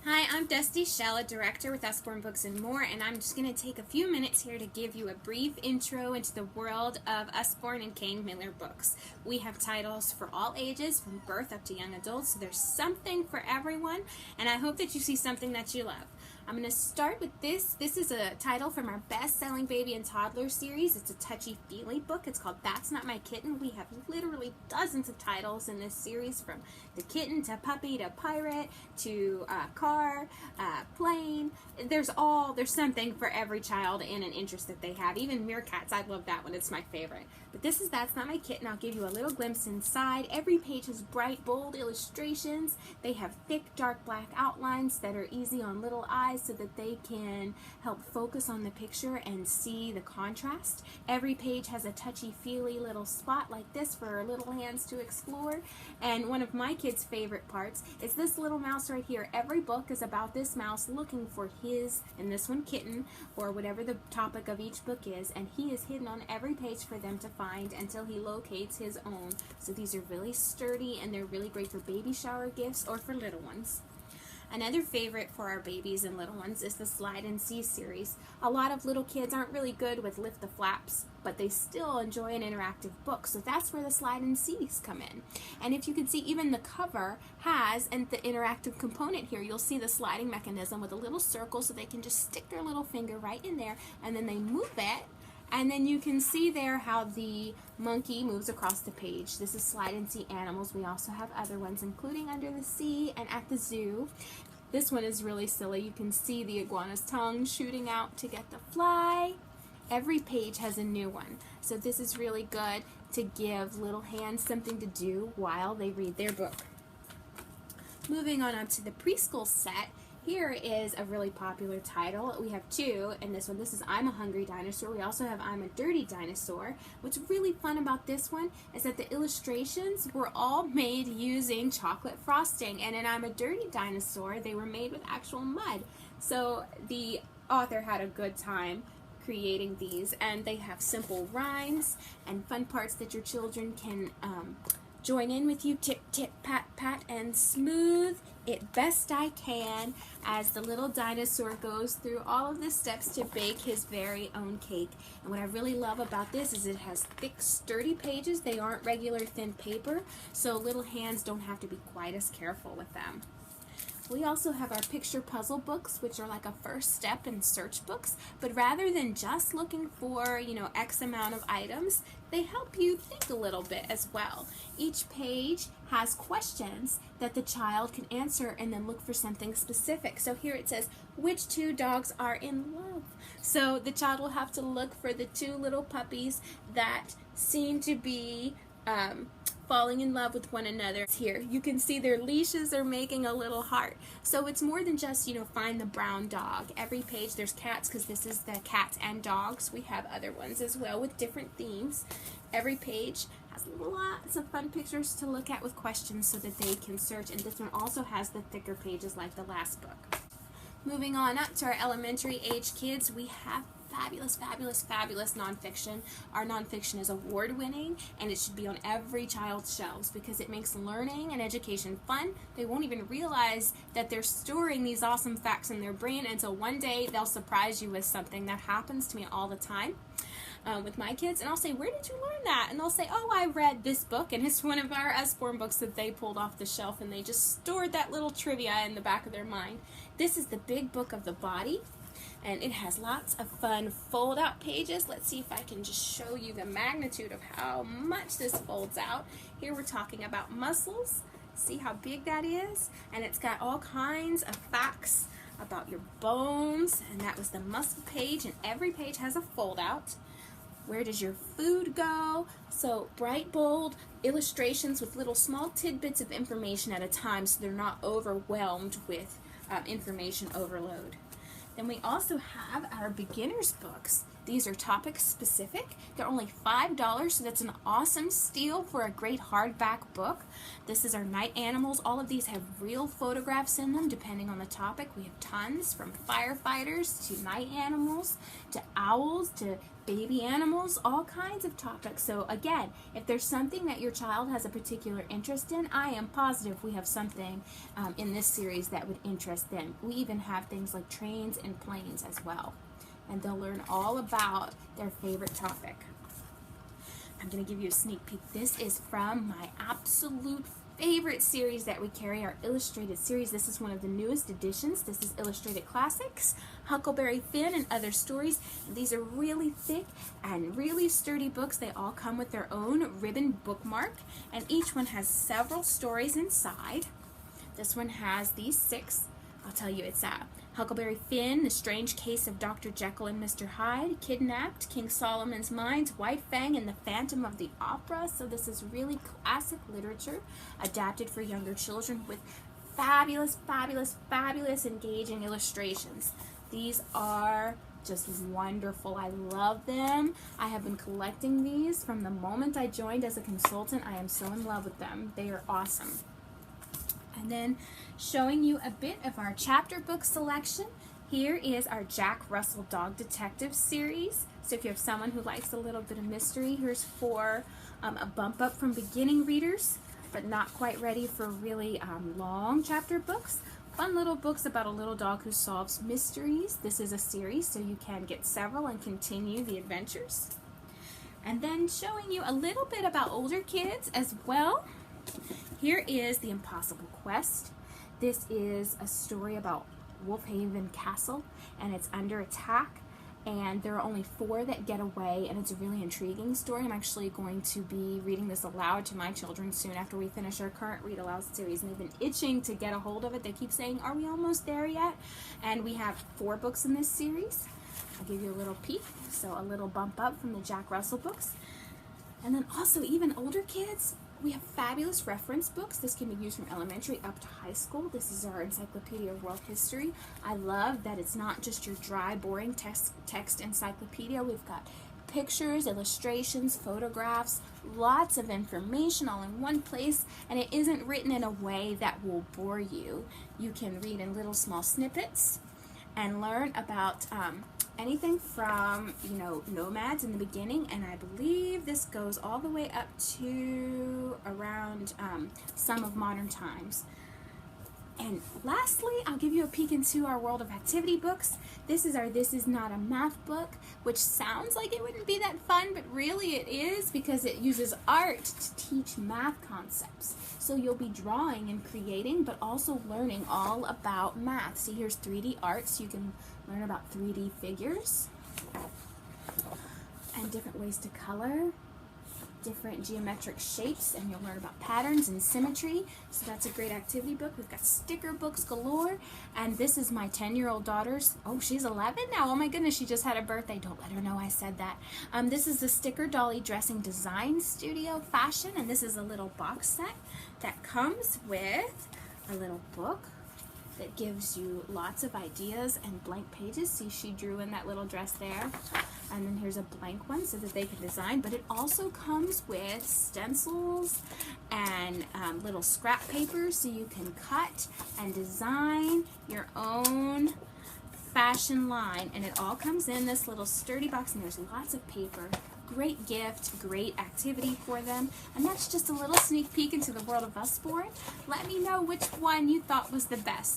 Hi, I'm Dusty Shell, a director with Usborne Books and More, and I'm just going to take a few minutes here to give you a brief intro into the world of Usborne and Kane Miller books. We have titles for all ages, from birth up to young adults, so there's something for everyone, and I hope that you see something that you love. I'm going to start with this. This is a title from our best-selling baby and toddler series. It's a touchy-feely book. It's called That's Not My Kitten. We have literally dozens of titles in this series, from the kitten to puppy to pirate to car, plane. There's something for every child and an interest that they have. Even meerkats, I love that one. It's my favorite. But this is That's Not My Kitten. I'll give you a little glimpse inside. Every page has bright, bold illustrations. They have thick, dark black outlines that are easy on little eyes, so that they can help focus on the picture and see the contrast. Every page has a touchy-feely little spot like this for little hands to explore. And one of my kids' favorite parts is this little mouse right here. Every book is about this mouse looking for his, and this one kitten, or whatever the topic of each book is, and he is hidden on every page for them to find until he locates his own. So these are really sturdy, and they're really great for baby shower gifts or for little ones. Another favorite for our babies and little ones is the Slide and See series. A lot of little kids aren't really good with lift the flaps, but they still enjoy an interactive book, so that's where the Slide and Sees come in. And if you can see, even the cover has the interactive component here. You'll see the sliding mechanism with a little circle, so they can just stick their little finger right in there, and then they move it. And then you can see there how the monkey moves across the page. This is Slide and See Animals. We also have other ones, including Under the Sea and At the Zoo. This one is really silly. You can see the iguana's tongue shooting out to get the fly. Every page has a new one. So this is really good to give little hands something to do while they read their book. Moving on up to the preschool set. Here is a really popular title. We have two in this one. This is I'm a Hungry Dinosaur. We also have I'm a Dirty Dinosaur. What's really fun about this one is that the illustrations were all made using chocolate frosting, and in I'm a Dirty Dinosaur, they were made with actual mud. So the author had a good time creating these, and they have simple rhymes and fun parts that your children can join in with you. Tip, tip, pat, pat, and smooth it best I can, as the little dinosaur goes through all of the steps to bake his very own cake. And what I really love about this is it has thick, sturdy pages. They aren't regular thin paper, so little hands don't have to be quite as careful with them. We also have our picture puzzle books, which are like a first step in search books, but rather than just looking for, X amount of items, they help you think a little bit as well. Each page has questions that the child can answer and then look for something specific. So here it says, which two dogs are in love? So the child will have to look for the two little puppies that seem to be falling in love with one another. Here you can see their leashes are making a little heart. So it's more than just find the brown dog. Every page there's cats, because this is the cats and dogs. We have other ones as well with different themes. Every page has lots of fun pictures to look at with questions so that they can search, and this one also has the thicker pages like the last book. Moving on up to our elementary age kids, we have fabulous, fabulous, fabulous nonfiction. Our nonfiction is award-winning, and it should be on every child's shelves because it makes learning and education fun. They won't even realize that they're storing these awesome facts in their brain until one day they'll surprise you with something. That happens to me all the time with my kids, and I'll say, where did you learn that? And they'll say, oh, I read this book, and it's one of our Usborne books that they pulled off the shelf, and they just stored that little trivia in the back of their mind. This is the Big Book of the Body, and it has lots of fun fold-out pages. Let's see if I can just show you the magnitude of how much this folds out. Here we're talking about muscles. See how big that is? And it's got all kinds of facts about your bones, and that was the muscle page, and every page has a fold-out. Where does your food go? So bright, bold illustrations with little small tidbits of information at a time, so they're not overwhelmed with information overload. Then we also have our beginners books. These are topic specific. They're only $5, so that's an awesome steal for a great hardback book. This is our night animals. All of these have real photographs in them depending on the topic. We have tons, from firefighters to night animals to owls to baby animals, all kinds of topics. So again, if there's something that your child has a particular interest in, I am positive we have something in this series that would interest them. We even have things like trains and planes as well. And they'll learn all about their favorite topic. I'm going to give you a sneak peek. This is from my absolute favorite series that we carry, our illustrated series. This is one of the newest editions. This is Illustrated Classics, Huckleberry Finn and Other Stories. These are really thick and really sturdy books. They all come with their own ribbon bookmark, and each one has several stories inside. This one has these 6. I'll tell you, it's Huckleberry Finn, The Strange Case of Dr. Jekyll and Mr. Hyde, Kidnapped, King Solomon's Mines, White Fang, and The Phantom of the Opera. So this is really classic literature adapted for younger children with fabulous, fabulous, fabulous engaging illustrations. These are just wonderful. I love them. I have been collecting these from the moment I joined as a consultant. I am so in love with them. They are awesome. And then showing you a bit of our chapter book selection. Here is our Jack Russell Dog Detective series. So if you have someone who likes a little bit of mystery, here's for a bump up from beginning readers, but not quite ready for really long chapter books. Fun little books about a little dog who solves mysteries. This is a series, so you can get several and continue the adventures. And then showing you a little bit about older kids as well. Here is The Impossible Quest. This is a story about Wolfhaven Castle, and it's under attack, and there are only 4 that get away, and it's a really intriguing story. I'm actually going to be reading this aloud to my children soon after we finish our current Read Aloud series, and they've been itching to get a hold of it. They keep saying, are we almost there yet? And we have 4 books in this series. I'll give you a little peek, so a little bump up from the Jack Russell books. And then also, even older kids, we have fabulous reference books. This can be used from elementary up to high school. This is our Encyclopedia of World History. I love that it's not just your dry, boring text encyclopedia. We've got pictures, illustrations, photographs, lots of information all in one place, and it isn't written in a way that will bore you. You can read in little small snippets and learn about anything from, nomads in the beginning, and I believe this goes all the way up to around some of modern times. And lastly, I'll give you a peek into our world of activity books. This is our This Is Not a Math book, which sounds like it wouldn't be that fun, but really it is, because it uses art to teach math concepts. So you'll be drawing and creating, but also learning all about math. See, here's 3D art, so you can learn about 3D figures and different ways to color, different geometric shapes, and you'll learn about patterns and symmetry. So that's a great activity book. We've got sticker books galore, and this is my 10-year-old daughter's. Oh, she's 11 now. Oh my goodness, she just had a birthday. Don't let her know I said that. This is the Sticker Dolly Dressing Design Studio Fashion, and this is a little box set that comes with a little book that gives you lots of ideas and blank pages. See, she drew in that little dress there. And then here's a blank one so that they can design. But it also comes with stencils and little scrap paper so you can cut and design your own fashion line. And it all comes in this little sturdy box, and there's lots of paper. Great gift, great activity for them. And that's just a little sneak peek into the world of Usborne. Let me know which one you thought was the best.